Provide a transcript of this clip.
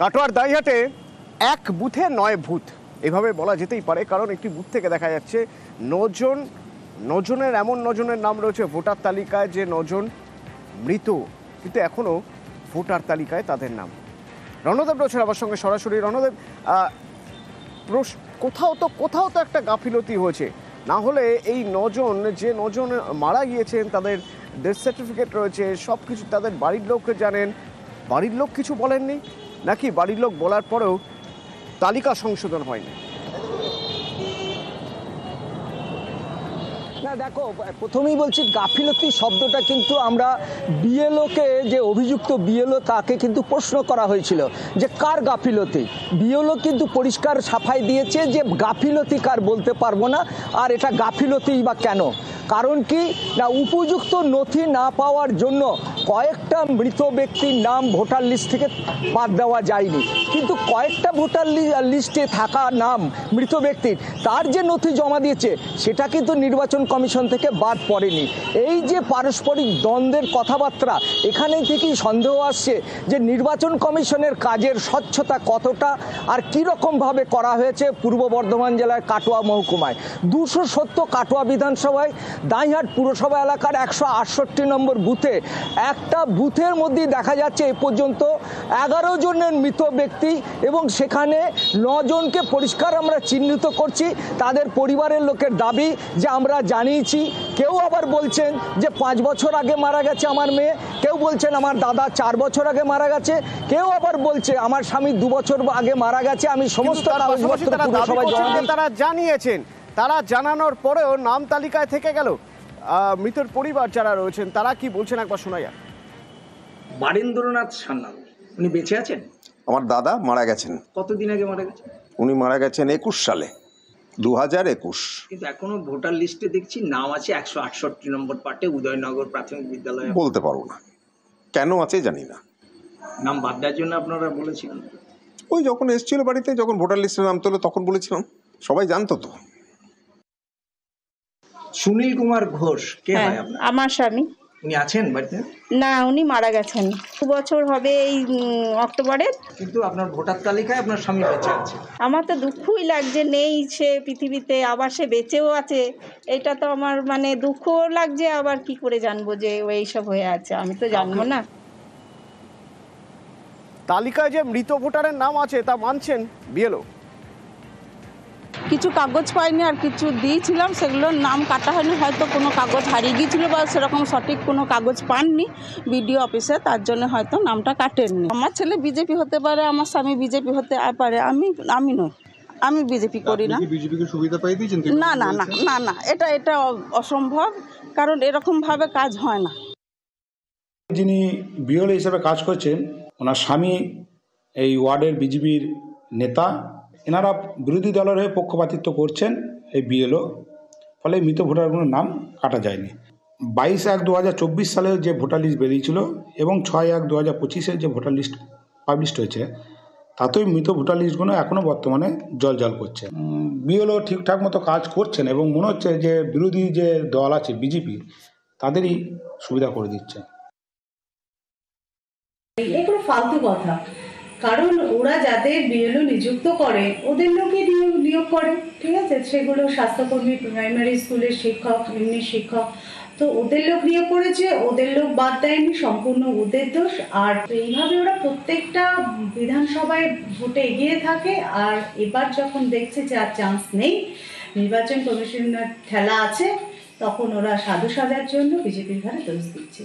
কাটোয়ার দাইহাটে এক বুথে ৯ ভূত, এভাবে বলা যেতেই পারে, কারণ একটি বুথ থেকে দেখা যাচ্ছে ৯ জনের এমন ৯ জনের নাম রয়েছে ভোটার তালিকায়, যে ৯ জন মৃত, কিন্তু এখনো ভোটার তালিকায় তাদের নাম। রণদেব রয়েছেন আমার সঙ্গে সরাসরি। রণদেব, কোথাও তো একটা গাফিলতি হয়েছে, না হলে এই ৯ জন যে ৯ জন মারা গিয়েছেন তাদের ডেথ সার্টিফিকেট রয়েছে, সব কিছু তাদের বাড়ির লোক জানেন, বাড়ির লোক কিছু বলেননি, নাকি বাড়ির লোক বলার পরেও তালিকা সংশোধন হয়নি? না দেখো, প্রথমেই বলছি গাফিলতি শব্দটা কিন্তু আমরা বিএলওকে, যে অভিযুক্ত বিএলও তাকে কিন্তু প্রশ্ন করা হয়েছিল যে কার গাফিলতি। বিএলও কিন্তু পরিষ্কার সাফাই দিয়েছে যে গাফিলতি কার বলতে পারবো না, আর এটা গাফিলতি বা কেন, কারণ কি না উপযুক্ত নথি না পাওয়ার জন্য কয়েকটা মৃত ব্যক্তির নাম ভোটার লিস্ট থেকে বাদ দেওয়া যায়নি, কিন্তু কয়েকটা ভোটার লিস্টে থাকা নাম মৃত ব্যক্তির তার যে নথি জমা দিয়েছে সেটা কিন্তু নির্বাচন কমিশন থেকে বাদ পড়েনি। এই যে পারস্পরিক দ্বন্দ্বের কথাবার্তা, এখানে থেকেই সন্দেহ আসছে যে নির্বাচন কমিশনের কাজের স্বচ্ছতা কতটা আর কীরকমভাবে করা হয়েছে পূর্ব বর্ধমান জেলার কাটোয়া মহকুমায়। 270 কাটোয়া বিধানসভায় দাইহাট পুরসভা এলাকার 168 নম্বর বুথে একটা বুথের মধ্যেই দেখা যাচ্ছে এ পর্যন্ত 11 জনের মৃত ব্যক্তি, এবং সেখানে 9 জনকে পরিষ্কার আমরা চিহ্নিত করছি। তাদের পরিবারের লোকের দাবি যে আমরা জানিয়েছি, কেউ আবার বলছেন যে 5 বছর আগে মারা গেছে আমার মেয়ে, কেউ বলছেন আমার দাদা 4 বছর আগে মারা গেছে, কেউ আবার বলছে আমার স্বামী 2 বছর আগে মারা গেছে। আমি সমস্ত কাগজপত্র পুরসভায় জমা দিই। তারা জানিয়েছেন, তারা জানানোর পরেও নাম তালিকায় থেকে গেল। মৃতের পরিবার যারা রয়েছেন তারা কি বলছেন একবার শোনা যাক। বারীন্দ্রনাথ সান্যাল, উনি বেঁচে আছেন? আমার দাদা মারা গেছেন। কতদিন আগে মারা গেছেন? উনি মারা গেছেন 21 সালে, 2021। কিন্তু এখনো ভোটার লিস্টে দেখছি নাম আছে 168 নম্বর পার্টে, উদয়নগর প্রাথমিক বিদ্যালয়ে। বলতে পারবো না, কেন আছে জানি না। নাম বাদ দেওয়ার জন্য আপনারা বলেছিলেন? ওই যখন এসেছিল বাড়িতে, যখন ভোটার লিস্টের নাম তোলে তখন বলেছিলাম, সবাই জানতো তো। সুনীল কুমার ঘোষ কে হয় আপনার? আমার স্বামী। উনি আছেন বাড়িতে? না, উনি মারা গেছেন 2 বছর হবে এই অক্টোবরে। কিন্তু আপনার ভোটার তালিকায় আপনার স্বামী বেঁচে আছে। আমার তো দুঃখই লাগছে, নেই সে পৃথিবীতে, আবার সে বেঁচেও আছে, এটা তো আমার মানে দুঃখও লাগছে। আবার কি করে জানবো যে এইসব হয়ে আছে, আমি তো জানবো না। তালিকায় যে মৃত ভোটারের নাম আছে তা মানছেন বিএলও? কিছু কাগজ পাইনি, আর কিছু দিয়েছিলাম সেগুলোর নাম কাটা হয়নি, হয়তো কোনো কাগজ হারিয়ে গিয়েছিল বা সেরকম সঠিক কোনো কাগজ পাননি বিডিও অফিসে, তার জন্য হয়তো নামটা কাটেননি। আমার ছেলে বিজেপি হতে পারে, আমার স্বামী বিজেপি হতে পারে, আমি নই, আমি বিজেপি করি না। বিজেপিকে সুবিধা পাই দিয়েছেন? না না না না না, এটা অসম্ভব, কারণ এরকমভাবে কাজ হয় না। যিনি বিএলও হিসেবে কাজ করছেন, ওনার স্বামী এই ওয়ার্ডের বিজেপির নেতা। এনারা বিরোধী দলের হয়ে পক্ষপাতিত্ব করছেন এই বিএলও, ফলে মৃত ভোটারগুলোর নাম কাটা যায়নি। 22/1/2024 সালে যে ভোটার লিস্ট বেরিয়েছিল এবং 6/1/2025 যে ভোটার লিস্ট পাবলিশ হয়েছে, তাতেই মৃত ভোটার লিস্টগুলো এখনও বর্তমানে জল করছে। বিএলও ঠিকঠাক মতো কাজ করছেন এবং মনে হচ্ছে যে বিরোধী যে দল আছে বিজেপি, তাদেরই সুবিধা করে দিচ্ছে। এগুলো ফালতু কথা, কারণ ওরা যাদের বিএলও নিযুক্ত করে ওদের লোকই নিয়োগ করে, ঠিক আছে? সেগুলো স্বাস্থ্যকর্মী, প্রাইমারি স্কুলের শিক্ষক, এমনি শিক্ষক, তো ওদের লোক নিয়োগ করেছে, ওদের লোক বাদ দেয়নি, সম্পূর্ণ ওদের দোষ। আর এইভাবে ওরা প্রত্যেকটা বিধানসভায় ভোটে এগিয়ে থাকে, আর এবার যখন দেখছে যে আর চান্স নেই, নির্বাচন কমিশনের খেলা আছে, তখন ওরা সাধু সাজার জন্য বিজেপির ঘাড়ে দোষ দিচ্ছে।